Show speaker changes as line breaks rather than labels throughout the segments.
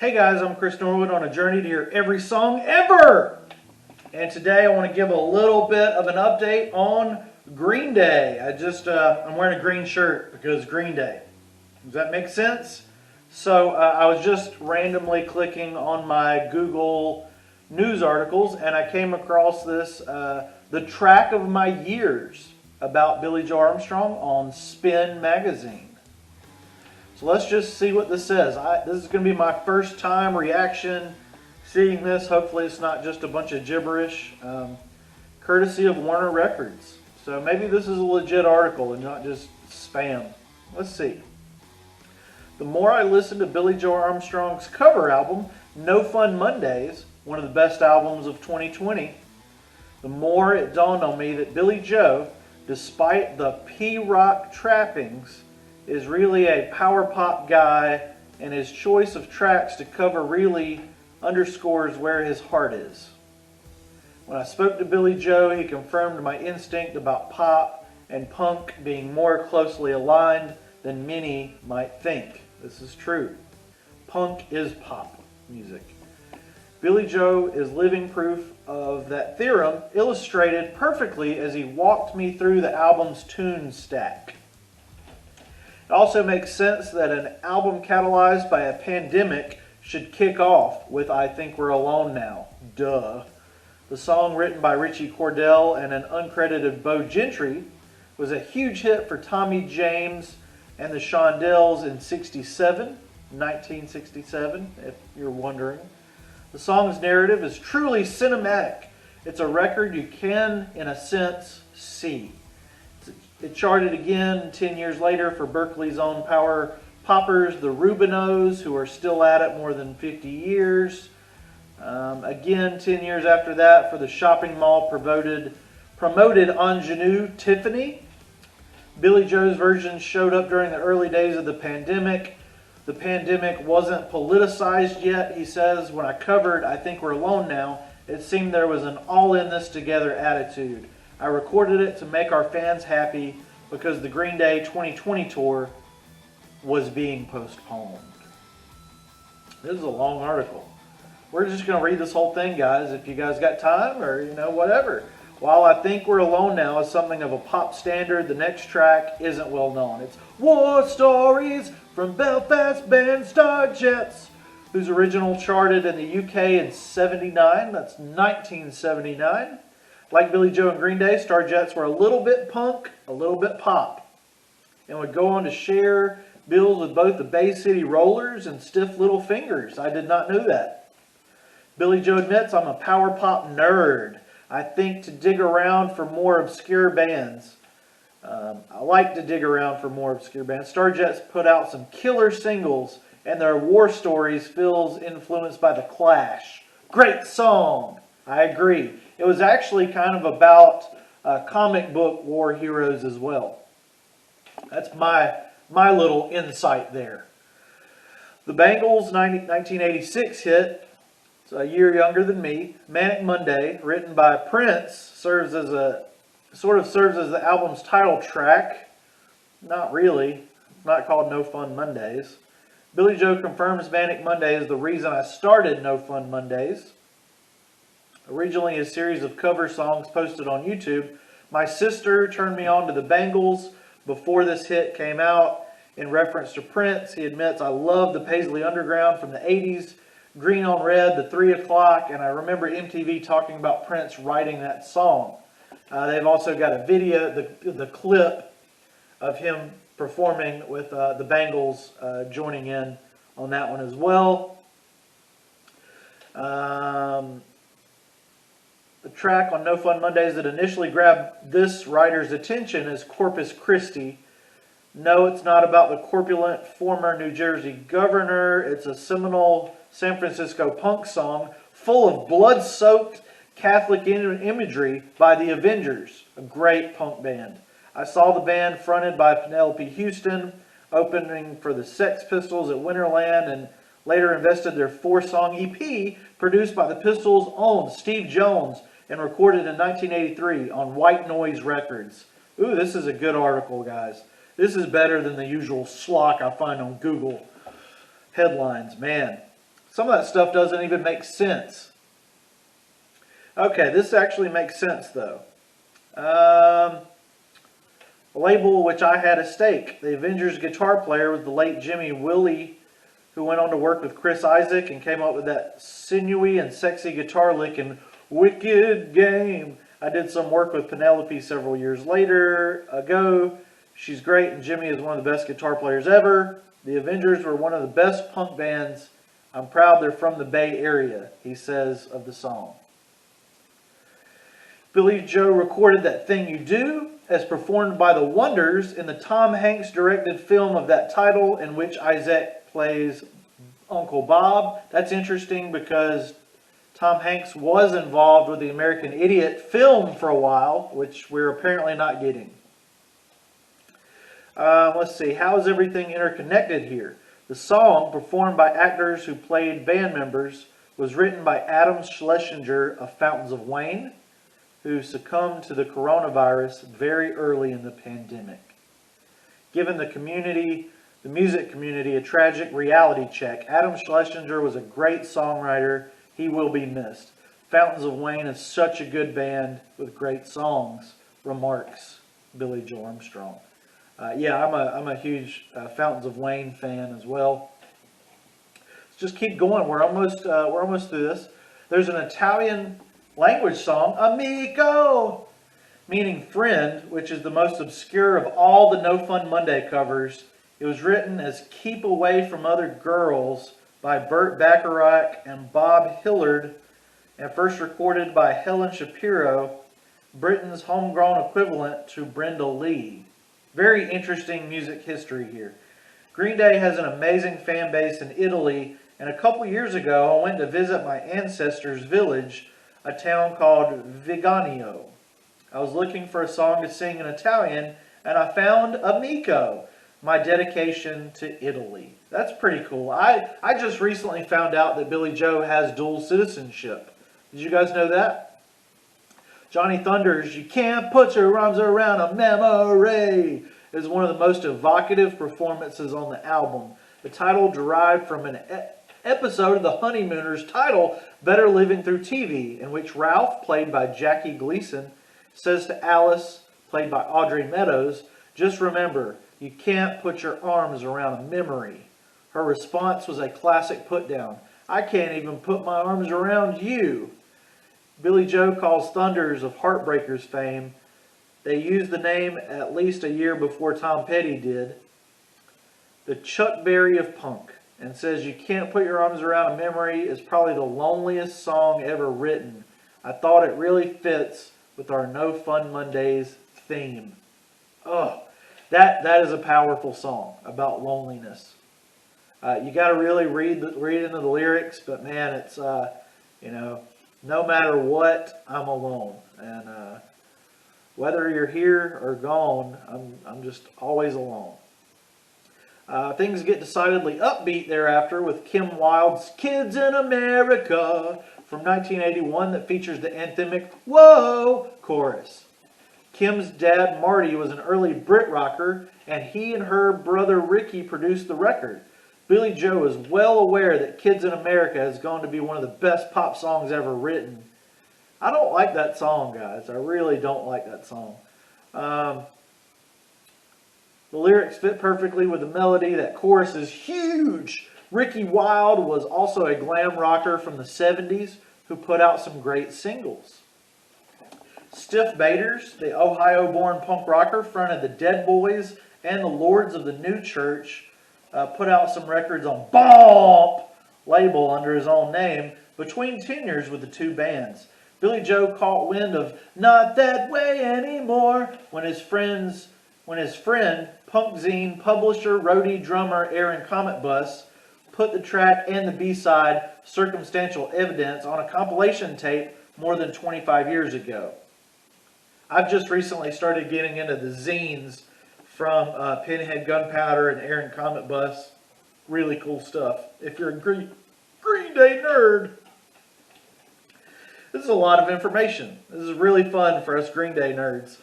Hey guys, I'm Chris Norwood on a journey to hear every song ever! And today I want to give a little bit of an update on Green Day. I'm wearing a green shirt because Green Day. Does that make sense? So I was just randomly clicking on my Google news articles and I came across this, the track of my years about Billie Joe Armstrong on Spin magazine. So let's just see what this says. This is going to be my first time reaction seeing this. Hopefully it's not just a bunch of gibberish, courtesy of Warner Records. So maybe this is a legit article and not just spam. Let's see. The more I listened to Billie Joe Armstrong's cover album, No Fun Mondays, one of the best albums of 2020, the more it dawned on me that Billie Joe, despite the P-rock trappings, is really a power pop guy, and his choice of tracks to cover really underscores where his heart is. When I spoke to Billie Joe, he confirmed my instinct about pop and punk being more closely aligned than many might think. This is true. Punk is pop music. Billie Joe is living proof of that theorem, illustrated perfectly as he walked me through the album's tune stack. It also makes sense that an album catalyzed by a pandemic should kick off with I Think We're Alone Now. Duh. The song, written by Richie Cordell and an uncredited Bo Gentry, was a huge hit for Tommy James and the Shondells in 1967, if you're wondering. The song's narrative is truly cinematic. It's a record you can, in a sense, see. It charted again 10 years later for Berkeley's own power poppers, the Rubinos, who are still at it more than 50 years. Again, 10 years after that for the shopping mall promoted ingenue Tiffany. Billie Joe's version showed up during the early days of the pandemic. The pandemic wasn't politicized yet, he says. When I covered I Think We're Alone Now, it seemed there was an all-in-this-together attitude. I recorded it to make our fans happy because the Green Day 2020 tour was being postponed. This is a long article. We're just going to read this whole thing, guys, if you guys got time or, whatever. While I Think We're Alone Now is something of a pop standard, the next track isn't well known. It's War Stories from Belfast band Starjets, whose original charted in the UK in 79. That's 1979. Like Billie Joe and Green Day, Starjets were a little bit punk, a little bit pop, and would go on to share bills with both the Bay City Rollers and Stiff Little Fingers. I did not know that. Billie Joe admits, I'm a power pop nerd. I think to dig around for more obscure bands. I like to dig around for more obscure bands. Starjets put out some killer singles, and their War Stories feels influenced by The Clash. Great song. I agree. It was actually kind of about comic book war heroes as well. That's my little insight there. The Bangles' 1986 hit, it's a year younger than me, Manic Monday, written by Prince, serves as the album's title track. Not really. It's not called No Fun Mondays. Billie Joe confirms Manic Monday is the reason I started No Fun Mondays. Originally a series of cover songs posted on YouTube, my sister turned me on to the Bangles before this hit came out. In reference to Prince, he admits, I love the Paisley Underground from the 80s, Green on Red, the 3 o'clock, and I remember MTV talking about Prince writing that song. They've also got a video, the clip of him performing with the Bangles joining in on that one as well. The track on No Fun Mondays that initially grabbed this writer's attention is Corpus Christi. No, it's not about the corpulent former New Jersey governor. It's a seminal San Francisco punk song full of blood-soaked Catholic imagery by the Avengers, a great punk band. I saw the band fronted by Penelope Houston, opening for the Sex Pistols at Winterland, and later invested their 4-song EP produced by the Pistols' own Steve Jones and recorded in 1983 on White Noise Records. Ooh, this is a good article, guys. This is better than the usual schlock I find on Google headlines, man. Some of that stuff doesn't even make sense. Okay, this actually makes sense though. A label which I had a stake. The Avengers guitar player was the late Jimmy Willie, who went on to work with Chris Isaac and came up with that sinewy and sexy guitar lick in Wicked Game. I did some work with Penelope several years ago. She's great, and Jimmy is one of the best guitar players ever. The Avengers were one of the best punk bands. I'm proud they're from the Bay Area, he says of the song. Billy Joe recorded That Thing You Do as performed by the Wonders in the Tom Hanks directed film of that title, in which Isaac plays Uncle Bob. That's interesting because Tom Hanks was involved with the American Idiot film for a while, which we're apparently not getting. Let's see, how is everything interconnected here? The song, performed by actors who played band members, was written by Adam Schlesinger of Fountains of Wayne, who succumbed to the coronavirus very early in the pandemic. Given the music community, a tragic reality check, Adam Schlesinger was a great songwriter. He will be missed. Fountains of Wayne is such a good band with great songs, remarks Billy Joe Armstrong. Yeah, I'm a huge Fountains of Wayne fan as well. Let's just keep going. We're almost through this. There's an Italian language song, Amico, meaning friend, which is the most obscure of all the No Fun Monday covers. It was written as Keep Away from Other Girls by Burt Bacharach and Bob Hillard, and first recorded by Helen Shapiro, Britain's homegrown equivalent to Brenda Lee. Very interesting music history here. Green Day has an amazing fan base in Italy, and a couple years ago I went to visit my ancestors' village, a town called Viganio. I was looking for a song to sing in Italian, and I found Amico, my dedication to Italy. That's pretty cool. I just recently found out that Billy Joe has dual citizenship. Did you guys know that? Johnny Thunders' You Can't Put Your Arms Around a Memory is one of the most evocative performances on the album. The title derived from an episode of The Honeymooners title, Better Living Through TV, in which Ralph, played by Jackie Gleason, says to Alice, played by Audrey Meadows, just remember, you can't put your arms around a memory. Her response was a classic put-down. I can't even put my arms around you. Billy Joe calls Thunders of Heartbreakers fame. They used the name at least a year before Tom Petty did. The Chuck Berry of punk, and says You Can't Put Your Arms Around a Memory is probably the loneliest song ever written. I thought it really fits with our No Fun Mondays theme. Oh, that is a powerful song about loneliness. You got to really read into the lyrics, but man, it's no matter what, I'm alone, and whether you're here or gone, I'm just always alone. Things get decidedly upbeat thereafter with Kim Wilde's Kids in America from 1981 that features the anthemic Whoa chorus. Kim's dad Marty was an early Brit rocker, and he and her brother Ricky produced the record. Billy Joe is well aware that Kids in America is going to be one of the best pop songs ever written. I don't like that song, guys. I really don't like that song. The lyrics fit perfectly with the melody. That chorus is huge. Ricky Wilde was also a glam rocker from the 70s who put out some great singles. Stiff Baders, the Ohio-born punk rocker, fronted the Dead Boys and the Lords of the New Church, put out some records on Bump label under his own name between tenures with the two bands. Billy Joe caught wind of Not That Way Anymore when his friend, punk zine publisher, roadie, drummer Aaron Comet Bus put the track and the B-side Circumstantial Evidence on a compilation tape more than 25 years ago. I've just recently started getting into the zines from Pinhead Gunpowder and Aaron Comet Bus. Really cool stuff. If you're a Green Day nerd. This is a lot of information. This is really fun for us Green Day nerds.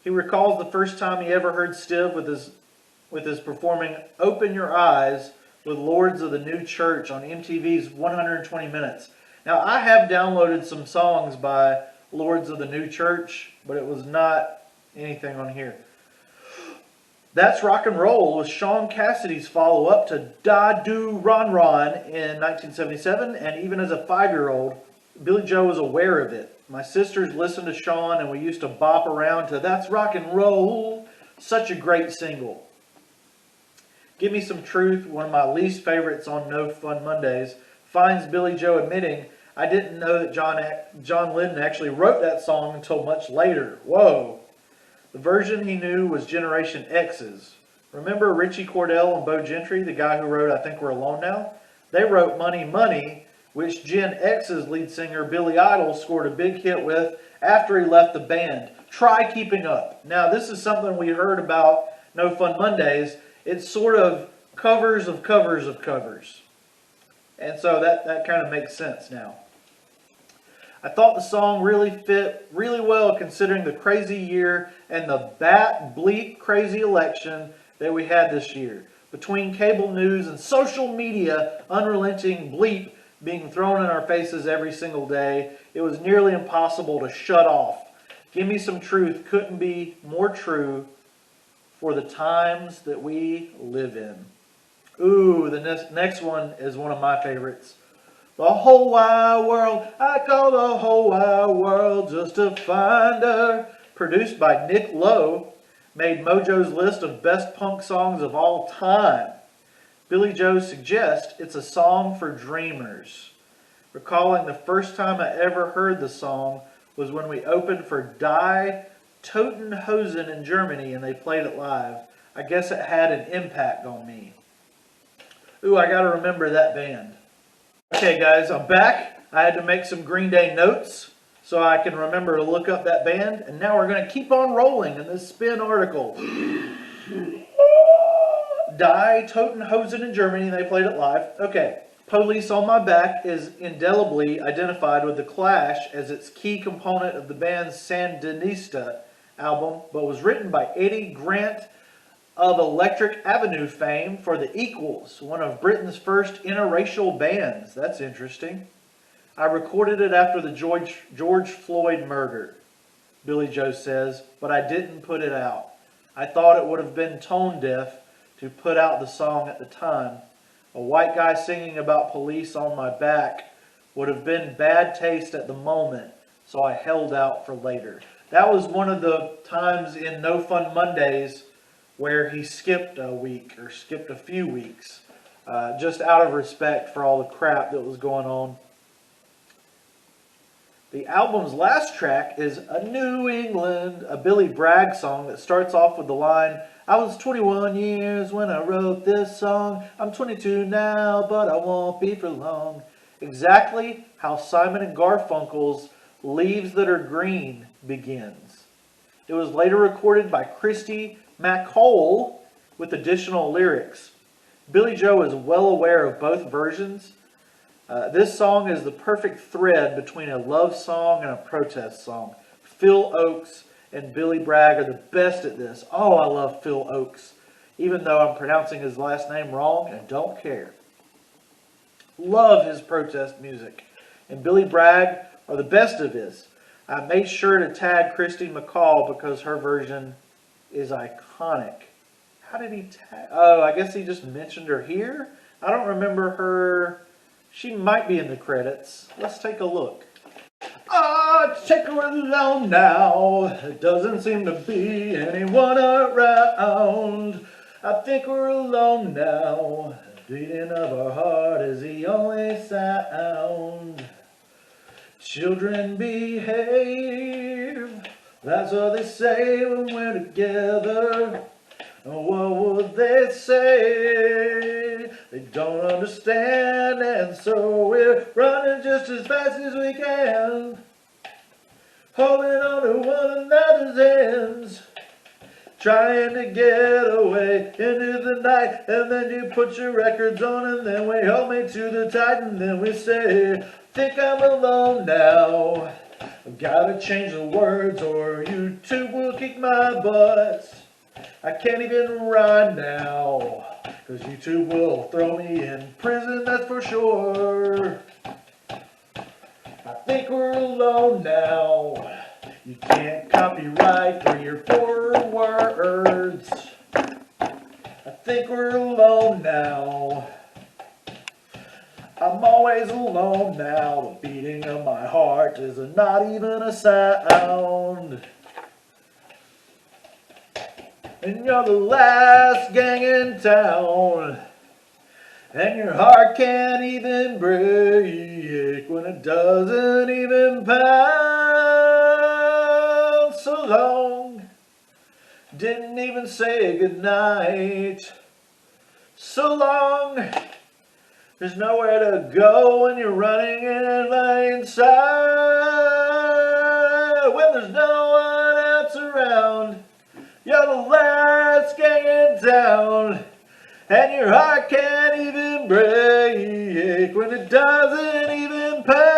He recalls the first time he ever heard Stiv with his performing Open Your Eyes with Lords of the New Church on MTV's 120 Minutes. Now, I have downloaded some songs by Lords of the New Church, but it was not anything on here. That's Rock and Roll was Sean Cassidy's follow-up to Da Do Ron Ron in 1977, and even as a 5-year-old, Billy Joe was aware of it. My sisters listened to Sean, and we used to bop around to That's Rock and Roll. Such a great single. Give Me Some Truth, one of my least favorites on No Fun Mondays, finds Billy Joe admitting, I didn't know that John Lydon actually wrote that song until much later. Whoa. The version he knew was Generation X's. Remember Richie Cordell and Bo Gentry, the guy who wrote I Think We're Alone Now? They wrote Money Money, which Gen X's lead singer Billy Idol scored a big hit with after he left the band. Try Keeping Up. Now, this is something we heard about No Fun Mondays. It's sort of covers of covers of covers. And so that kind of makes sense now. I thought the song really fit really well considering the crazy year and the bleep crazy election that we had this year. Between cable news and social media, unrelenting bleep being thrown in our faces every single day, it was nearly impossible to shut off. Give Me Some Truth couldn't be more true for the times that we live in. Ooh, the next one is one of my favorites. The whole wide world, I call the whole wide world just to find her. Produced by Nick Lowe, made Mojo's list of best punk songs of all time. Billy Joe suggests it's a song for dreamers. Recalling the first time I ever heard the song was when we opened for Die Toten in Germany and they played it live. I guess it had an impact on me. Ooh, I gotta remember that band. Okay guys, I'm back. I had to make some Green Day notes so I can remember to look up that band. And now we're going to keep on rolling in this spin article. Die Totenhausen in Germany, they played it live. Okay, Police on My Back is indelibly identified with The Clash as its key component of the band's Sandinista album, but was written by Eddie Grant of Electric Avenue fame for The Equals, one of Britain's first interracial bands. That's interesting. I recorded it after the George Floyd murder, Billy Joe says, but I didn't put it out. I thought it would have been tone deaf to put out the song at the time. A white guy singing about police on my back would have been bad taste at the moment, so I held out for later. That was one of the times in No Fun Mondays where he skipped a week or skipped a few weeks, just out of respect for all the crap that was going on. The album's last track is A New England, a Billy Bragg song that starts off with the line, I was 21 years when I wrote this song. I'm 22 now, but I won't be for long. Exactly how Simon and Garfunkel's Leaves That Are Green begins. It was later recorded by Christy McCole with additional lyrics. Billy Joe is well aware of both versions. This song is the perfect thread between a love song and a protest song. Phil Oakes and Billy Bragg are the best at this. Oh, I love Phil Oakes, even though I'm pronouncing his last name wrong and don't care. Love his protest music. And Billy Bragg are the best of his. I made sure to tag Christy McCall because her version is iconic. How did he tag? Oh, I guess he just mentioned her here. I don't remember her. She might be in the credits. Let's take a look. Take her alone now. Doesn't seem to be anyone around. I think we're alone now. Beating of our heart is the only sound. Children behave. That's what they say when we're together. What would they say? They don't understand, and so we're running just as fast as we can, holding on to one another's hands, trying to get away into the night. And then you put your records on, and then we hold me to the tight, and then we say, think I'm alone now. I've gotta change the words or YouTube will kick my butt. I can't even rhyme now, 'cause YouTube will throw me in prison, that's for sure. I think we're alone now. You can't copyright 3 or 4 words. I think we're alone now. I'm always alone now. The beating of my heart is not even a sound. And you're the last gang in town. And your heart can't even break when it doesn't even pound. So long, didn't even say goodnight. So long, there's nowhere to go when you're running in plain sight. When there's no one else around, you're the last gang in town. And your heart can't even break when it doesn't even pound.